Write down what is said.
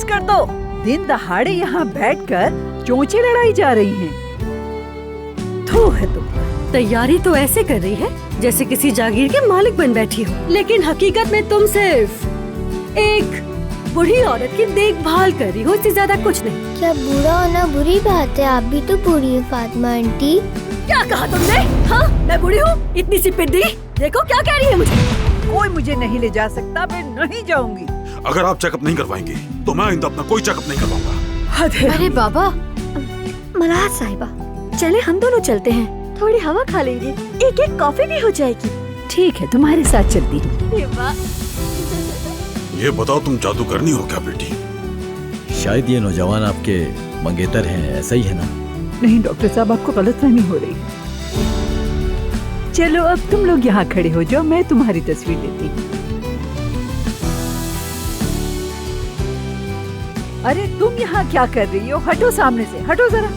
बस कर दो। दिन दहाड़े यहाँ बैठकर चोंचे लड़ाई जा रही हैं। थू है तुम। तैयारी तो ऐसे कर रही है जैसे किसी जागीर के मालिक बन बैठी हो, लेकिन हकीकत में तुम सिर्फ एक बूढ़ी औरत की देखभाल कर रही हो, इससे ज्यादा कुछ नहीं। क्या बूढ़ा होना बुरी बात है? आप भी तो बूढ़ी है फातिमा आंटी। क्या कहा तुमने? हाँ, मैं बूढ़ी हूँ? इतनी सी पिद्दी, देखो क्या कह रही है मुझे। कोई मुझे नहीं ले जा सकता, मैं नहीं जाऊंगी। अगर आप चेकअप नहीं करवाएंगे तो मैं आइंदा अपना कोई चेकअप नहीं करवाऊंगा। अरे बाबा, मलाह साहिबा, चले हम दोनों चलते हैं, थोड़ी हवा खा लेंगे, एक एक कॉफी भी हो जाएगी। ठीक है, तुम्हारे साथ चलती हूँ। ये बताओ, तुम जादूगरनी हो क्या बेटी? शायद ये नौजवान आपके मंगेतर हैं, ऐसा ही है ना? नहीं डॉक्टर साहब, आपको गलतफहमी हो रही है। चलो अब तुम लोग यहाँ खड़े हो जाओ, मैं तुम्हारी तस्वीर लेती हूँ। अरे तुम यहाँ क्या कर रही हो? हटो सामने से, हटो जरा।